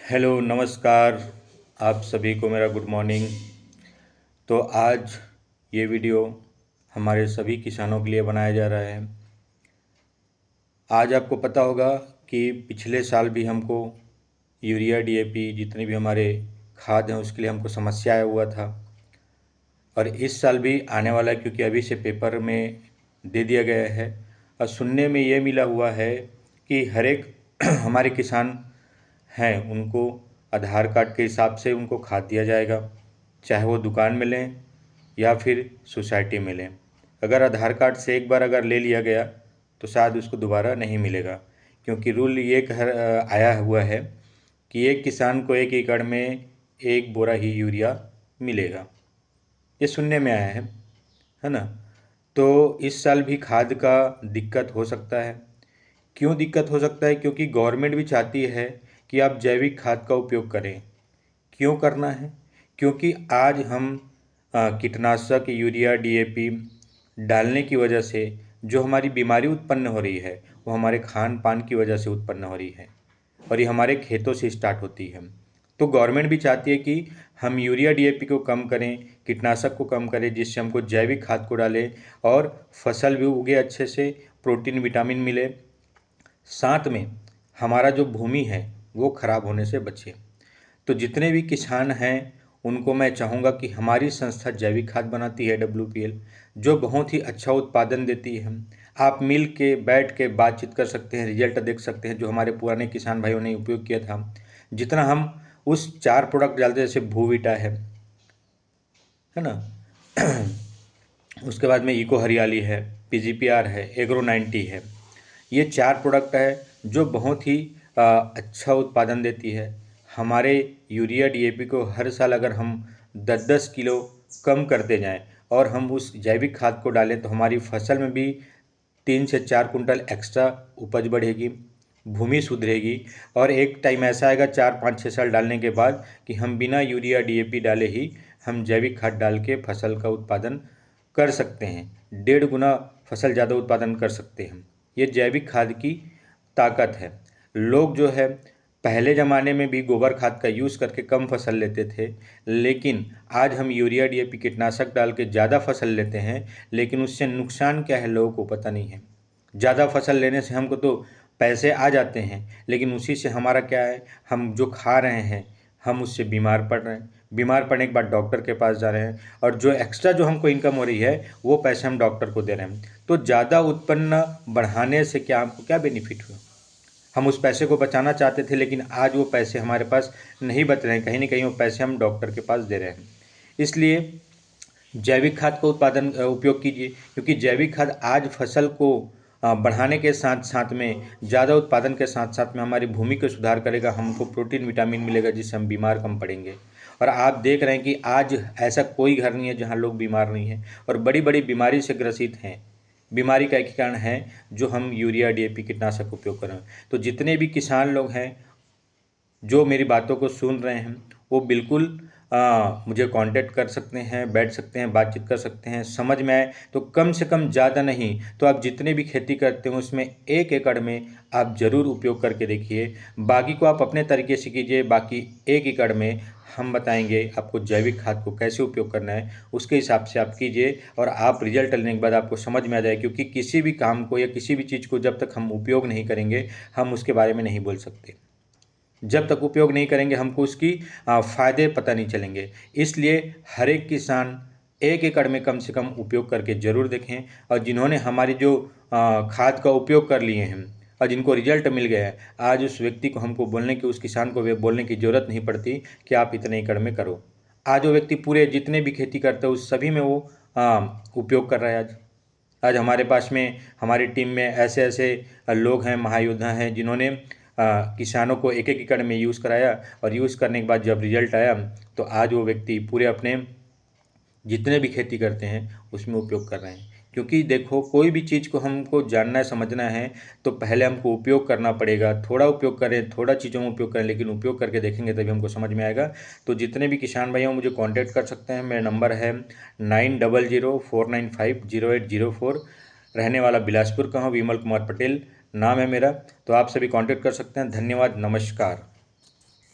Hello नमस्कार। आप सभी को मेरा गुड मॉर्निंग। तो आज ये वीडियो हमारे सभी किसानों के लिए बनाया जा रहा है। आज आपको पता होगा कि पिछले साल भी हमको यूरिया डीएपी जितने भी हमारे खाद हैं उसके लिए हमको समस्या आया हुआ था, और इस साल भी आने वाला है, क्योंकि अभी से पेपर में दे दिया गया है। और सुनने में ये मिला हुआ है कि हर एक हमारे किसान हैं उनको आधार कार्ड के हिसाब से उनको खाद दिया जाएगा, चाहे वो दुकान में लें या फिर सोसाइटी में लें। अगर आधार कार्ड से एक बार अगर ले लिया गया तो शायद उसको दोबारा नहीं मिलेगा, क्योंकि रूल ये आया हुआ है कि एक किसान को 1 एकड़ में 1 बोरा ही यूरिया मिलेगा। ये सुनने में आया है ना। तो इस साल भी खाद का दिक्कत हो सकता है। क्यों दिक्कत हो सकता है? क्योंकि गवर्नमेंट भी चाहती है कि आप जैविक खाद का उपयोग करें। क्यों करना है? क्योंकि आज हम कीटनाशक यूरिया डीएपी डालने की वजह से जो हमारी बीमारी उत्पन्न हो रही है वो हमारे खान पान की वजह से उत्पन्न हो रही है, और ये हमारे खेतों से स्टार्ट होती है। तो गवर्नमेंट भी चाहती है कि हम यूरिया डीएपी को कम करें, कीटनाशक को कम करें, जिससे हमको जैविक खाद को डालें और फसल भी उगे अच्छे से, प्रोटीन विटामिन मिले, साथ में हमारा जो भूमि है वो खराब होने से बचे। तो जितने भी किसान हैं उनको मैं चाहूँगा कि हमारी संस्था जैविक खाद बनाती है WPL, जो बहुत ही अच्छा उत्पादन देती है। आप मिल के बैठ के बातचीत कर सकते हैं, रिजल्ट देख सकते हैं जो हमारे पुराने किसान भाइयों ने उपयोग किया था। जितना हम उस 4 प्रोडक्ट डालते, जैसे भूविटा है ना उसके बाद में इको हरियाली है, PGPR है, एग्रो 90 है। ये 4 प्रोडक्ट है जो बहुत ही अच्छा उत्पादन देती है। हमारे यूरिया डीएपी को हर साल अगर हम 10-10 किलो कम करते जाएं और हम उस जैविक खाद को डालें तो हमारी फसल में भी 3 से 4 कुंटल एक्स्ट्रा उपज बढ़ेगी, भूमि सुधरेगी। और एक टाइम ऐसा आएगा 4-5-6 साल डालने के बाद कि हम बिना यूरिया डीएपी डाले ही हम जैविक खाद डाल के फसल का उत्पादन कर सकते हैं, 1.5 गुना फसल ज़्यादा उत्पादन कर सकते हैं। ये जैविक खाद की ताकत है। लोग जो है पहले ज़माने में भी गोबर खाद का यूज़ करके कम फसल लेते थे, लेकिन आज हम यूरिया डीएपी कीटनाशक डाल के ज़्यादा फसल लेते हैं। लेकिन उससे नुकसान क्या है लोगों को पता नहीं है। ज़्यादा फसल लेने से हमको तो पैसे आ जाते हैं, लेकिन उसी से हमारा क्या है, हम जो खा रहे हैं हम उससे बीमार पड़ रहे हैं। बीमार पड़ने के बाद डॉक्टर के पास जा रहे हैं, और जो एक्स्ट्रा जो हमको इनकम हो रही है वो पैसे हम डॉक्टर को दे रहे हैं। तो ज़्यादा उत्पन्न बढ़ाने से क्या हमको क्या बेनिफिट हुआ? हम उस पैसे को बचाना चाहते थे, लेकिन आज वो पैसे हमारे पास नहीं बच रहे हैं, कहीं ना कहीं वो पैसे हम डॉक्टर के पास दे रहे हैं। इसलिए जैविक खाद का उपयोग कीजिए, क्योंकि जैविक खाद आज फसल को बढ़ाने के साथ साथ में, ज़्यादा उत्पादन के साथ साथ में हमारी भूमि को सुधार करेगा, हमको प्रोटीन विटामिन मिलेगा, जिससे हम बीमार कम पड़ेंगे। और आप देख रहे हैं कि आज ऐसा कोई घर नहीं है जहाँ लोग बीमार नहीं हैं, और बड़ी बड़ी बीमारी से ग्रसित हैं। बीमारी का एक कारण है जो हम यूरिया डीएपी कीटनाशक उपयोग कर रहे हैं। तो जितने भी किसान लोग हैं जो मेरी बातों को सुन रहे हैं वो बिल्कुल मुझे कांटेक्ट कर सकते हैं, बैठ सकते हैं, बातचीत कर सकते हैं। समझ में आए तो कम से कम, ज़्यादा नहीं तो आप जितने भी खेती करते हो उसमें 1 एकड़ में आप ज़रूर उपयोग करके देखिए। बाकी को आप अपने तरीके से कीजिए। बाकी 1 एकड़ में हम बताएंगे आपको जैविक खाद को कैसे उपयोग करना है, उसके हिसाब से आप कीजिए और आप रिजल्ट लेने के बाद आपको समझ में आ जाए। क्योंकि किसी भी काम को या किसी भी चीज़ को जब तक हम उपयोग नहीं करेंगे हम उसके बारे में नहीं बोल सकते। जब तक उपयोग नहीं करेंगे हमको उसकी फ़ायदे पता नहीं चलेंगे। इसलिए हर एक किसान 1 एकड़ में कम से कम उपयोग करके ज़रूर देखें। और जिन्होंने हमारी जो खाद का उपयोग कर लिए हैं और जिनको रिजल्ट मिल गया है, आज उस व्यक्ति को हमको बोलने की, उस किसान को बोलने की ज़रूरत नहीं पड़ती कि आप इतने एकड़ में करो। आज वो व्यक्ति पूरे जितने भी खेती करता है उस सभी में वो उपयोग कर रहा है। आज आज हमारे पास में, हमारी टीम में ऐसे ऐसे लोग हैं, महायोद्धा हैं, जिन्होंने किसानों को 1-1 एकड़ में यूज़ कराया, और यूज़ करने के बाद जब रिजल्ट आया तो आज वो व्यक्ति पूरे अपने जितने भी खेती करते हैं उसमें उपयोग कर रहे हैं। क्योंकि देखो, कोई भी चीज़ को हमको जानना है, समझना है, तो पहले हमको उपयोग करना पड़ेगा। थोड़ा उपयोग करें, थोड़ा चीज़ों में उपयोग करें, लेकिन उपयोग करके देखेंगे तभी हमको समझ में आएगा। तो जितने भी किसान भाई हैं मुझे कांटेक्ट कर सकते हैं। मेरा नंबर है 9004950804। रहने वाला बिलासपुर का हूँ, विमल कुमार पटेल नाम है मेरा। तो आप सभी कांटेक्ट कर सकते हैं। धन्यवाद, नमस्कार।